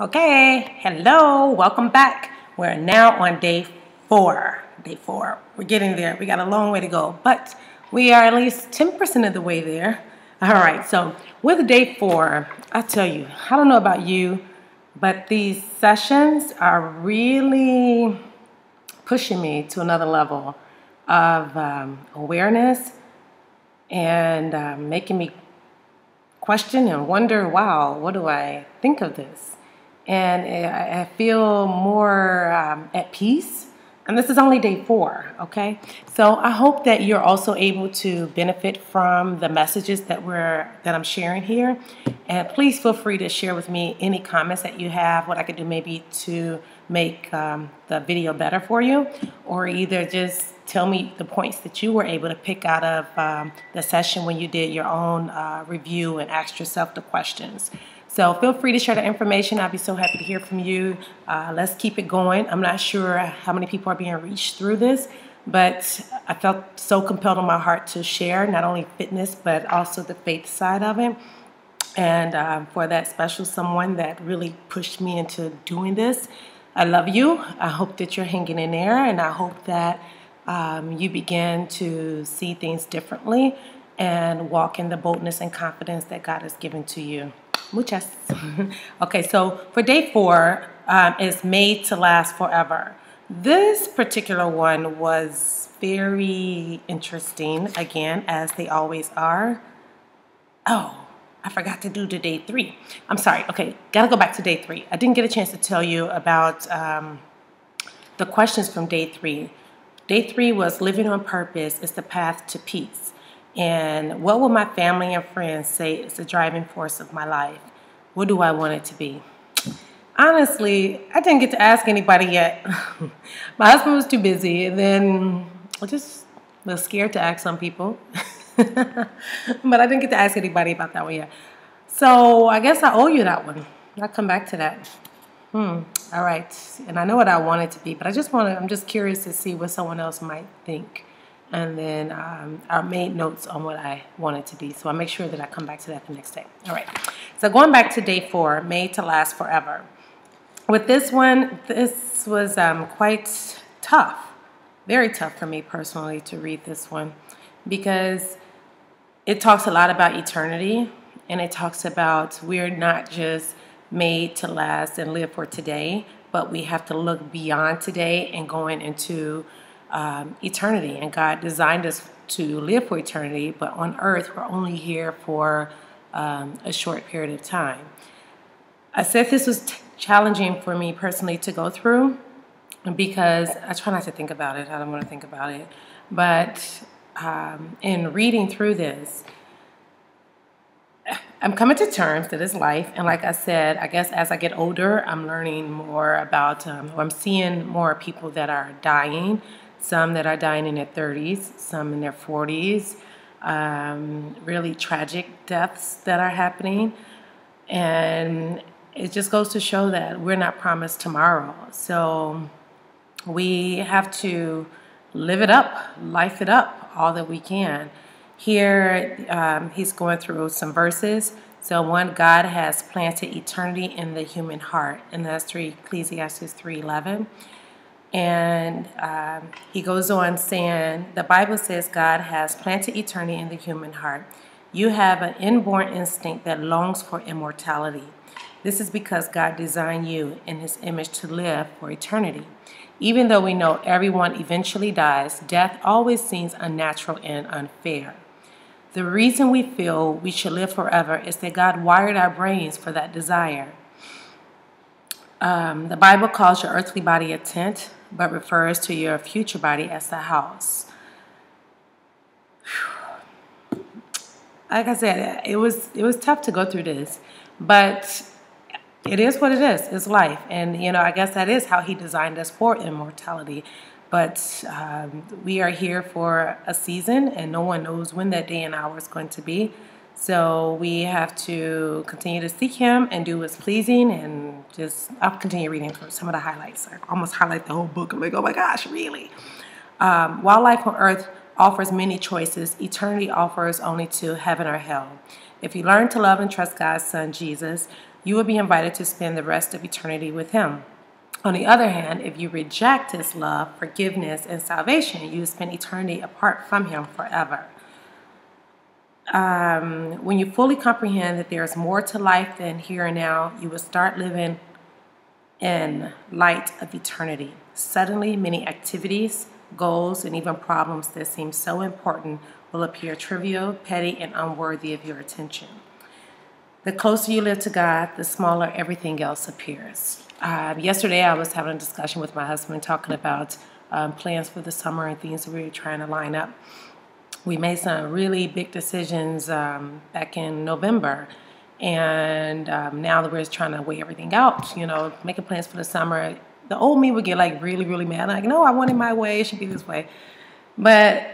Okay, hello, welcome back. We're now on day 4. Day 4. We're getting there. We got a long way to go, but we are at least 10% of the way there. All right, so with day 4, I tell you, I don't know about you, but these sessions are really pushing me to another level of awareness and making me question and wonder, wow, what do I think of this? And I feel more at peace. And this is only day 4, okay? So I hope that you're also able to benefit from the messages that I'm sharing here. And please feel free to share with me any comments that you have, what I could do maybe to make the video better for you, or either just tell me the points that you were able to pick out of the session when you did your own review and asked yourself the questions. So feel free to share the information. I'll be so happy to hear from you. Let's keep it going. I'm not sure how many people are being reached through this, but I felt so compelled in my heart to share not only fitness, but also the faith side of it. And for that special someone that really pushed me into doing this, I love you. I hope that you're hanging in there, and I hope that you begin to see things differently and walk in the boldness and confidence that God has given to you. Muchas. Okay, so for day 4 is made to last forever. This particular one was very interesting, again, as they always are. Oh, I forgot to do the day 3. I'm sorry. Okay, gotta go back to day 3. I didn't get a chance to tell you about the questions from day 3. Day 3 was living on purpose is the path to peace. And what will my family and friends say is the driving force of my life? What do I want it to be? Honestly, I didn't get to ask anybody yet. My husband was too busy, and then I just was scared to ask some people. But I didn't get to ask anybody about that one yet. So I guess I owe you that one. I'll come back to that. All right. And I know what I want it to be, but I'm just curious to see what someone else might think. And then I made notes on what I want it to be. So I'll make sure that I come back to that the next day. All right. So going back to day 4, made to last forever. With this one, this was quite tough. Very tough for me personally to read this one, because it talks a lot about eternity, and it talks about we're not just made to last and live for today, but we have to look beyond today and going into eternity. And God designed us to live for eternity, but on earth we're only here for a short period of time. I said this was challenging for me personally to go through, because I try not to think about it. I don't want to think about it. But in reading through this, I'm coming to terms that it's life. And like I said, I guess as I get older, I'm learning more about, I'm seeing more people that are dying. Some that are dying in their 30s, some in their 40s. Really tragic deaths that are happening. And it just goes to show that we're not promised tomorrow. So we have to live it up, life it up, all that we can. Here, he's going through some verses. So one, God has planted eternity in the human heart, and that's Ecclesiastes 3:11. And he goes on saying, the Bible says God has planted eternity in the human heart. You have an inborn instinct that longs for immortality. This is because God designed you in his image to live for eternity. Even though we know everyone eventually dies, death always seems unnatural and unfair. The reason we feel we should live forever is that God wired our brains for that desire. The Bible calls your earthly body a tent, but refers to your future body as the house. Like I said, it was tough to go through this, but it is what it is. It's life. And, I guess that is how he designed us, for immortality. But we are here for a season, and no one knows when that day and hour is going to be. So we have to continue to seek him and do what's pleasing, and I'll continue reading for some of the highlights. I almost highlight the whole book. I'm like, oh my gosh, really? While life on earth offers many choices, eternity offers only to heaven or hell. If you learn to love and trust God's Son, Jesus, you will be invited to spend the rest of eternity with Him. On the other hand, if you reject His love, forgiveness, and salvation, you will spend eternity apart from Him forever. When you fully comprehend that there is more to life than here and now, you will start living in light of eternity. Suddenly, many activities, goals, and even problems that seem so important will appear trivial, petty, and unworthy of your attention. The closer you live to God, the smaller everything else appears. Yesterday, I was having a discussion with my husband talking about plans for the summer and things that we were trying to line up. We made some really big decisions back in November, and now that we're trying to weigh everything out, making plans for the summer. The old me would get like really, really mad. Like, no, I want it my way. It should be this way. But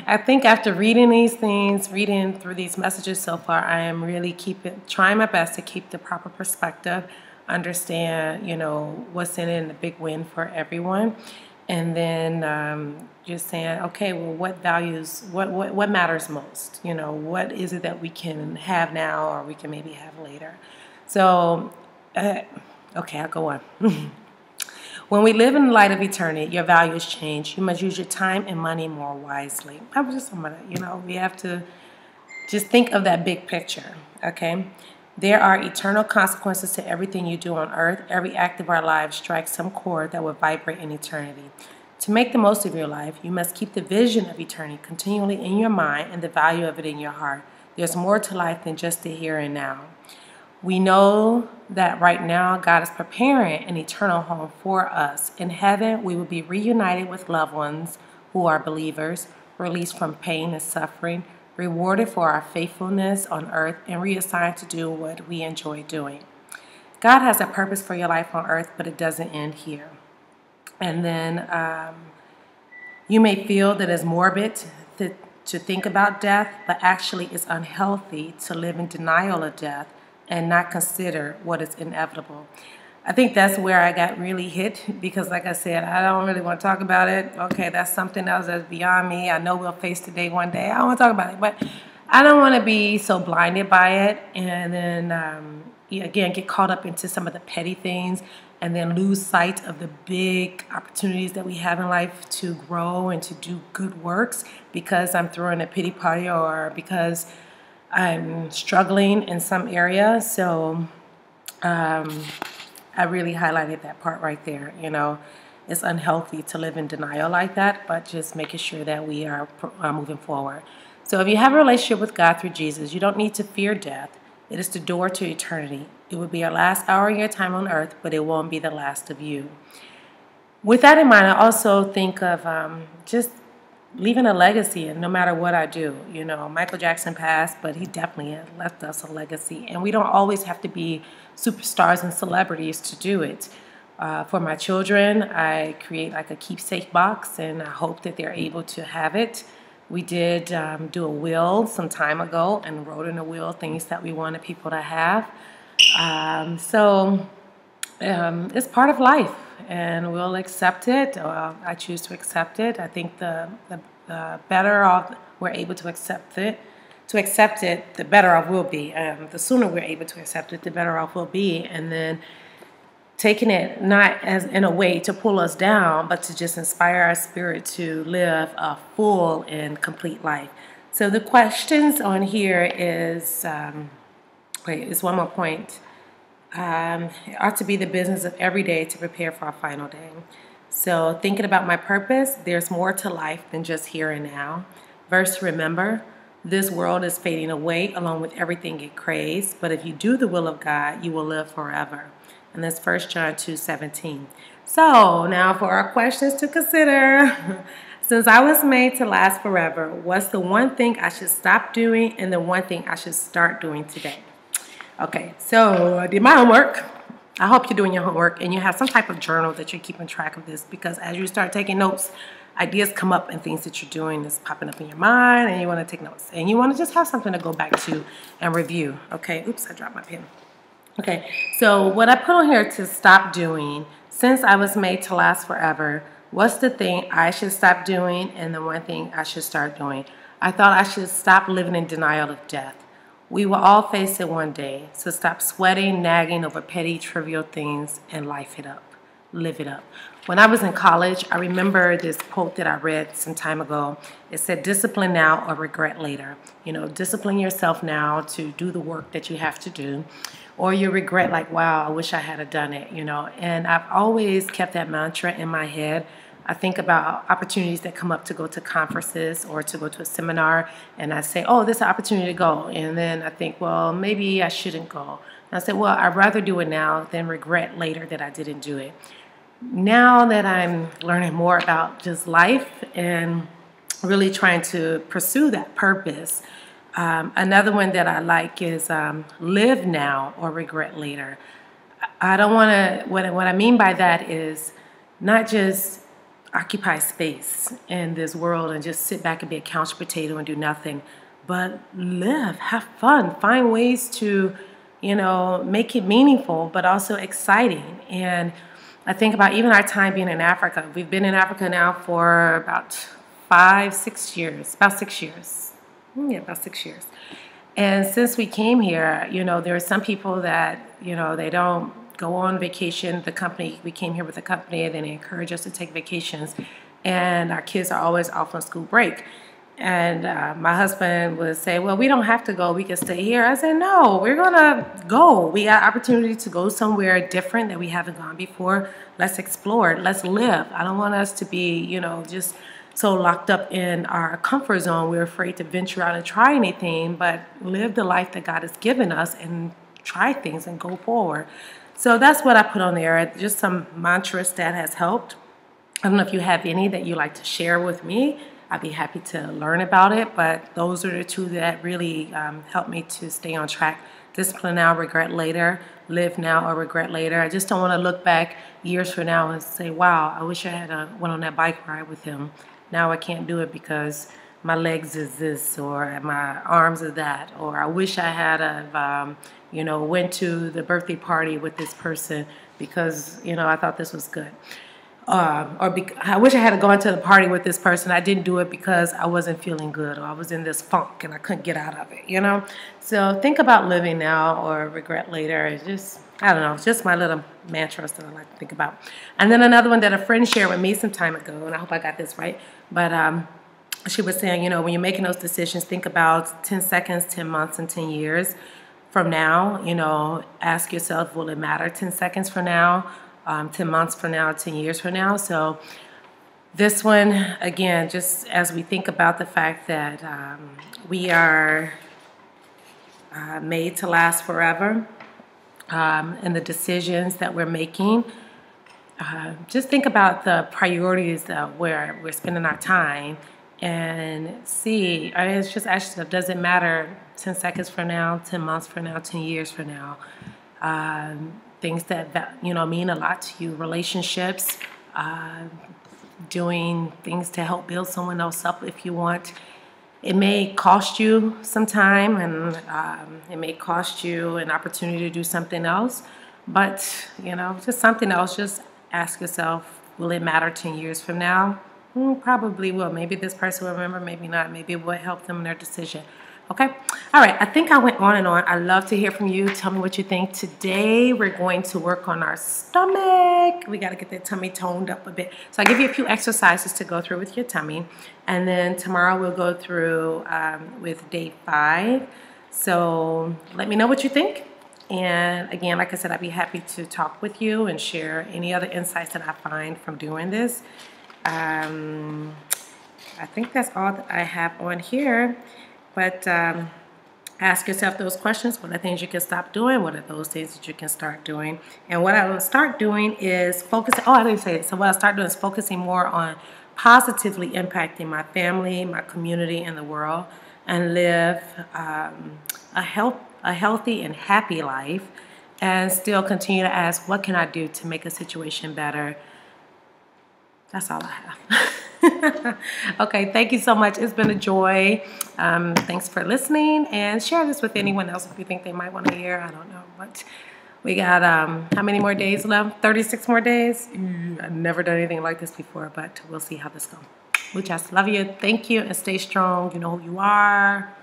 I think after reading these things, reading through these messages so far, I am really trying my best to keep the proper perspective, understand, what's in it and the big win for everyone. And then just saying, okay, well, what matters most? What is it that we can have now or we can maybe have later? So, okay, I'll go on. When we live in the light of eternity, your values change. You must use your time and money more wisely. I was just talking about it. We have to just think of that big picture, okay? There are eternal consequences to everything you do on earth. Every act of our lives strikes some chord that will vibrate in eternity. To make the most of your life, you must keep the vision of eternity continually in your mind and the value of it in your heart. There's more to life than just the here and now. We know that right now God is preparing an eternal home for us. In heaven, we will be reunited with loved ones who are believers, released from pain and suffering, rewarded for our faithfulness on earth, and reassigned to do what we enjoy doing. God has a purpose for your life on earth, but it doesn't end here. And then you may feel that it's morbid to think about death, but actually it's unhealthy to live in denial of death and not consider what is inevitable. I think that's where I got really hit because, like I said, I don't really want to talk about it. Okay, that's something else that's beyond me. I know we'll face today one day. I don't want to talk about it, but I don't want to be so blinded by it and then, again, get caught up into some of the petty things and then lose sight of the big opportunities that we have in life to grow and to do good works because I'm throwing a pity party or because I'm struggling in some area. So I really highlighted that part right there. It's unhealthy to live in denial like that, but just making sure that we are moving forward. So if you have a relationship with God through Jesus, you don't need to fear death. It is the door to eternity. It will be your last hour of your time on earth, but it won't be the last of you. With that in mind, I also think of just leaving a legacy, and no matter what I do. Michael Jackson passed, but he definitely left us a legacy. And we don't always have to be superstars and celebrities to do it. For my children, I create like a keepsake box, and I hope that they're able to have it. We did do a will some time ago and wrote in a will things that we wanted people to have. So it's part of life, and we'll accept it. I choose to accept it. I think the better off we're able to accept it, the better off we'll be. The sooner we're able to accept it, the better off we'll be. And then taking it not as in a way to pull us down, but to just inspire our spirit to live a full and complete life. So the questions on here is, it's one more point. It ought to be the business of every day to prepare for our final day. So thinking about my purpose, there's more to life than just here and now. Verse, remember, this world is fading away along with everything it craves, but if you do the will of God, you will live forever. And that's 1 John 2:17. So now for our questions to consider. Since I was made to last forever, what's the one thing I should stop doing and the one thing I should start doing today? Okay, so I did my homework. I hope you're doing your homework and you have some type of journal that you're keeping track of this, because as you start taking notes, ideas come up and things that you're doing is popping up in your mind and you want to take notes. And you want to just have something to go back to and review. Okay, oops, I dropped my pen. Okay, so what I put on here to stop doing, since I was made to last forever, what's the thing I should stop doing and the one thing I should start doing? I thought I should stop living in denial of death. We will all face it one day, so stop sweating, nagging over petty, trivial things, and life it up. Live it up. When I was in college, I remember this quote that I read some time ago. It said, discipline now or regret later. You know, discipline yourself now to do the work that you have to do, or you regret like, wow, I wish I had done it, you know. And I've always kept that mantra in my head. I think about opportunities that come up to go to conferences or to go to a seminar, and I say, oh, this is an opportunity to go. And then I think, well, maybe I shouldn't go. And I said, well, I'd rather do it now than regret later that I didn't do it. Now that I'm learning more about just life and really trying to pursue that purpose, another one that I like is live now or regret later. I don't want to, what I mean by that is not just occupy space in this world and just sit back and be a couch potato and do nothing, but live, have fun, find ways to, you know, make it meaningful, but also exciting. And I think about even our time being in Africa. We've been in Africa now for about 6 years, about 6 years. Yeah, about 6 years. And since we came here, you know, there are some people that, you know, they don't go on vacation. The company, we came here with a company, and then they encourage us to take vacations. And our kids are always off on school break. And my husband would say, well, we don't have to go. We can stay here. I said, no, we're going to go. We got opportunity to go somewhere different that we haven't gone before. Let's explore it. Let's live. I don't want us to be, you know, just so locked up in our comfort zone. We're afraid to venture out and try anything, but live the life that God has given us and try things and go forward. So that's what I put on there, just some mantras that has helped. I don't know if you have any that you like to share with me. I'd be happy to learn about it, but those are the two that really helped me to stay on track. Discipline now, regret later. Live now or regret later. I just don't want to look back years from now and say, wow, I wish I had went on that bike ride with him. Now I can't do it because my legs is this, or my arms are that, or I wish I had you know, went to the birthday party with this person because, you know, I thought this was good. I wish I had gone to the party with this person. I didn't do it because I wasn't feeling good, or I was in this funk and I couldn't get out of it, you know? So think about living now or regret later. It's just, I don't know, it's just my little mantras that I like to think about. And then another one that a friend shared with me some time ago, and I hope I got this right, but she was saying, you know, when you're making those decisions, think about 10 seconds, 10 months, and 10 years from now. You know, ask yourself, will it matter 10 seconds from now, 10 months from now, 10 years from now? So this one, again, just as we think about the fact that we are made to last forever, and the decisions that we're making, just think about the priorities where we're spending our time, and see, it's just actually, does it matter 10 seconds from now, 10 months from now, 10 years from now? Things that, you know, mean a lot to you, relationships, doing things to help build someone else up if you want. It may cost you some time, and it may cost you an opportunity to do something else, but, you know, just something else. Just ask yourself, will it matter 10 years from now? Probably will. Maybe this person will remember, maybe not. Maybe it will help them in their decision. Okay? All right. I think I went on and on. I'd love to hear from you. Tell me what you think. Today, we're going to work on our stomach. We got to get that tummy toned up a bit. So I'll give you a few exercises to go through with your tummy. And then tomorrow, we'll go through with day 5. So let me know what you think. And again, like I said, I'd be happy to talk with you and share any other insights that I find from doing this. I think that's all that I have on here. But ask yourself those questions. What are things you can stop doing? What are those things that you can start doing? And what I will start doing is focusing. Oh, I didn't say it. So what I'll start doing is focusing more on positively impacting my family, my community, and the world, and live a healthy and happy life, and still continue to ask, what can I do to make a situation better? That's all I have. Okay, thank you so much. It's been a joy. Thanks for listening, and share this with anyone else if you think they might want to hear. I don't know, but we got how many more days left? 36 more days? I've never done anything like this before, but we'll see how this goes. Muchas love you. Thank you, and stay strong. You know who you are.